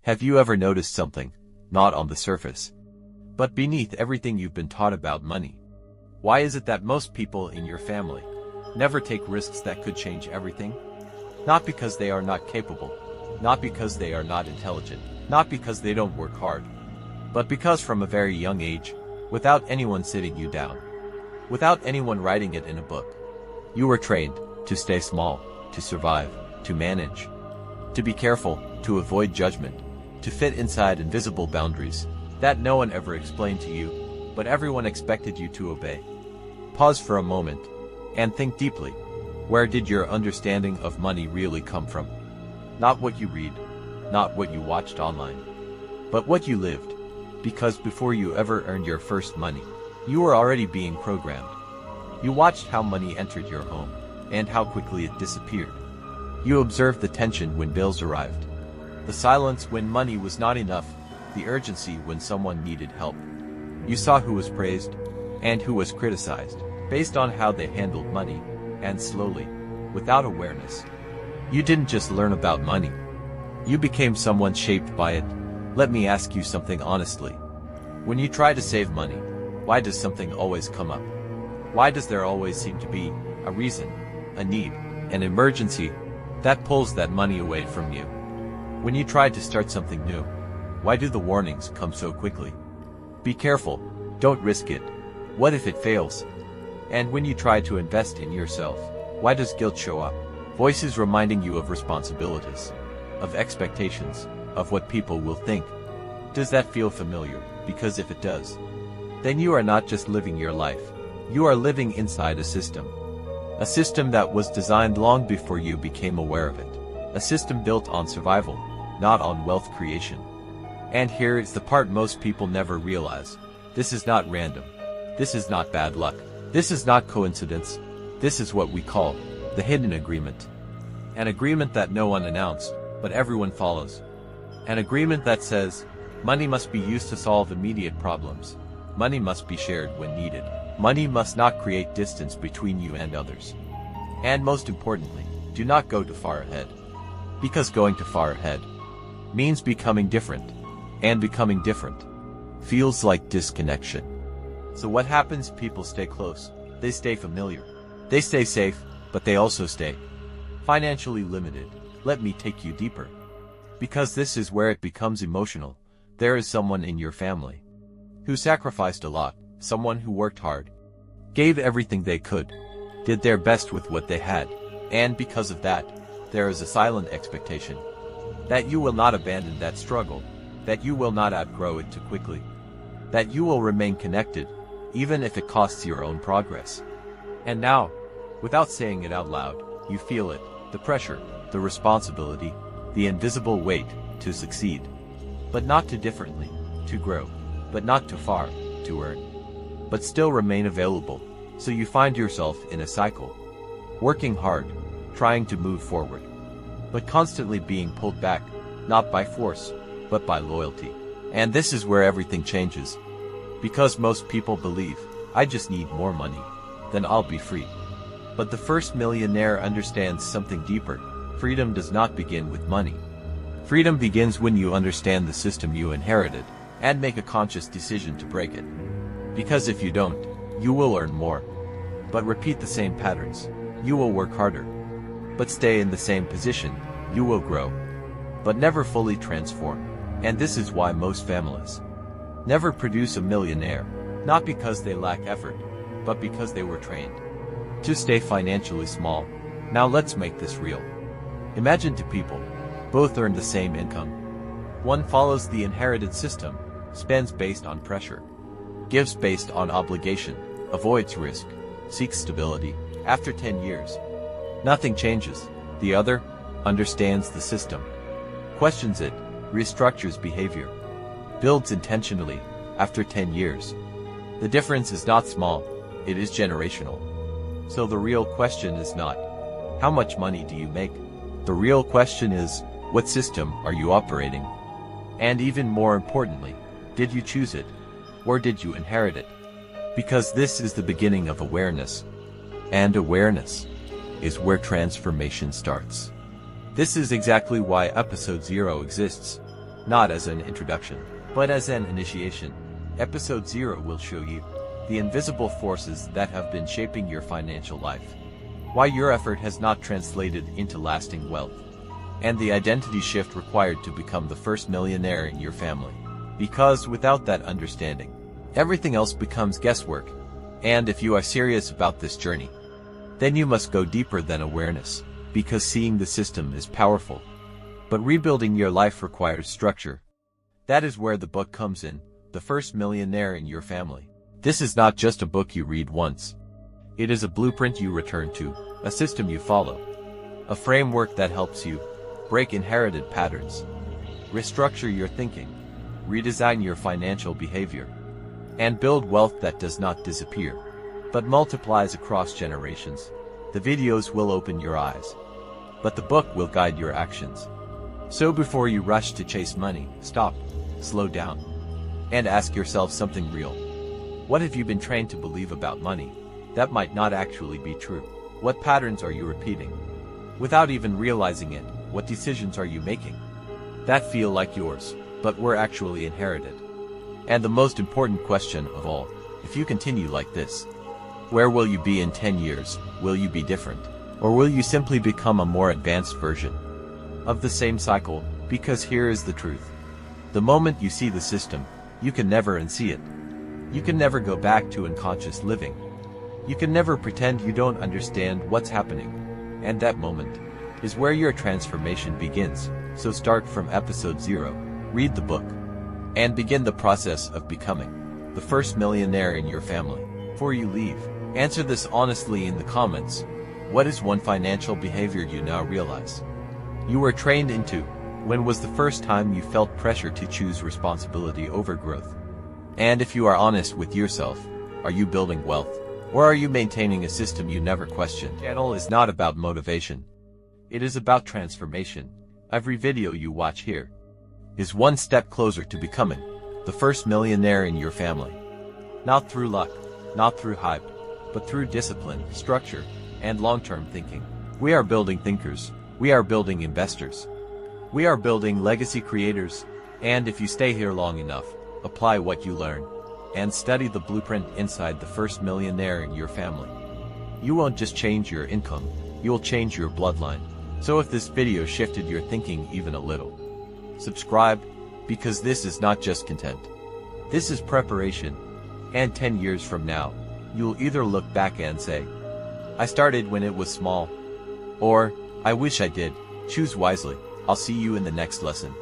Have you ever noticed something, not on the surface, but beneath everything you've been taught about money? Why is it that most people in your family never take risks that could change everything? Not because they are not capable, not because they are not intelligent, not because they don't work hard, but because from a very young age, without anyone sitting you down, without anyone writing it in a book, you were trained to stay small, to survive, to manage, to be careful, to avoid judgment, to fit inside invisible boundaries that no one ever explained to you, but everyone expected you to obey. Pause for a moment and think deeply. Where did your understanding of money really come from? Not what you read, not what you watched online, but what you lived. Because before you ever earned your first money, you were already being programmed. You watched how money entered your home and how quickly it disappeared. You observed the tension when bills arrived, the silence when money was not enough, the urgency when someone needed help. You saw who was praised and who was criticized based on how they handled money, and slowly, without awareness, you didn't just learn about money. You became someone shaped by it. Let me ask you something honestly. When you try to save money, why does something always come up? Why does there always seem to be a reason, a need, an emergency that pulls that money away from you? When you try to start something new, why do the warnings come so quickly? Be careful, don't risk it. What if it fails? And when you try to invest in yourself, why does guilt show up? Voices reminding you of responsibilities, of expectations, of what people will think. Does that feel familiar? Because if it does, then you are not just living your life. You are living inside a system that was designed long before you became aware of it. A system built on survival, not on wealth creation. And here is the part most people never realize. This is not random. This is not bad luck. This is not coincidence. This is what we call the hidden agreement. An agreement that no one announced, but everyone follows. An agreement that says, money must be used to solve immediate problems. Money must be shared when needed. Money must not create distance between you and others. And most importantly, do not go too far ahead. Because going too far ahead means becoming different. And becoming different feels like disconnection. So what happens? People stay close. They stay familiar. They stay safe, but they also stay financially limited. Let me take you deeper. Because this is where it becomes emotional. There is someone in your family who sacrificed a lot, someone who worked hard, gave everything they could, did their best with what they had, and because of that, there is a silent expectation that you will not abandon that struggle, that you will not outgrow it too quickly, that you will remain connected, even if it costs your own progress. And now, without saying it out loud, you feel it, the pressure, the responsibility, the invisible weight to succeed, but not too differently, to grow, but not too far, to earn, but still remain available. So you find yourself in a cycle, working hard, trying to move forward, but constantly being pulled back, not by force, but by loyalty. And this is where everything changes. Because most people believe, I just need more money, then I'll be free. But the first millionaire understands something deeper. Freedom does not begin with money. Freedom begins when you understand the system you inherited, and make a conscious decision to break it. Because if you don't, you will earn more, but repeat the same patterns. You will work harder, but stay in the same position. You will grow, but never fully transform. And this is why most families never produce a millionaire, not because they lack effort, but because they were trained to stay financially small. Now let's make this real. Imagine two people, both earn the same income. One follows the inherited system, spends based on pressure, gives based on obligation, avoids risk, seeks stability. After 10 years, nothing changes. The other understands the system, questions it, restructures behavior, builds intentionally. After 10 years, the difference is not small, it is generational. So the real question is not, how much money do you make? The real question is, what system are you operating? And even more importantly, did you choose it? Or did you inherit it? Because this is the beginning of awareness. And awareness is where transformation starts. This is exactly why episode 0 exists. not as an introduction, but as an initiation. Episode 0 will show you the invisible forces that have been shaping your financial life, why your effort has not translated into lasting wealth, and the identity shift required to become the first millionaire in your family. Because without that understanding, everything else becomes guesswork. And if you are serious about this journey, then you must go deeper than awareness, because seeing the system is powerful. But rebuilding your life requires structure. That is where the book comes in, The First Millionaire in Your Family. This is not just a book you read once. It is a blueprint you return to, a system you follow, a framework that helps you break inherited patterns, restructure your thinking, redesign your financial behavior, and build wealth that does not disappear, but multiplies across generations. The videos will open your eyes, but the book will guide your actions. So before you rush to chase money, stop, slow down, and ask yourself something real. What have you been trained to believe about money that might not actually be true? What patterns are you repeating? Without even realizing it, what decisions are you making that feel like yours, but were actually inherited? And the most important question of all, if you continue like this, where will you be in 10 years? Will you be different? Or will you simply become a more advanced version of the same cycle? Because here is the truth. The moment you see the system, you can never unsee it. You can never go back to unconscious living. You can never pretend you don't understand what's happening. And that moment is where your transformation begins. So start from episode 0, read the book, and begin the process of becoming the first millionaire in your family. Before you leave, answer this honestly in the comments. What is one financial behavior you now realize you were trained into? When was the first time you felt pressure to choose responsibility over growth? And if you are honest with yourself, are you building wealth? Or are you maintaining a system you never questioned? This channel is not about motivation. It is about transformation. Every video you watch here is one step closer to becoming the first millionaire in your family. Not through luck, not through hype, but through discipline, structure, and long-term thinking. We are building thinkers. We are building investors. We are building legacy creators. And if you stay here long enough, apply what you learn, and study the blueprint inside the first millionaire in your family, you won't just change your income, you'll change your bloodline. So if this video shifted your thinking even a little, subscribe, because this is not just content. This is preparation. And 10 years from now, you'll either look back and say, I started when it was small, or I wish I did. Choose wisely. I'll see you in the next lesson.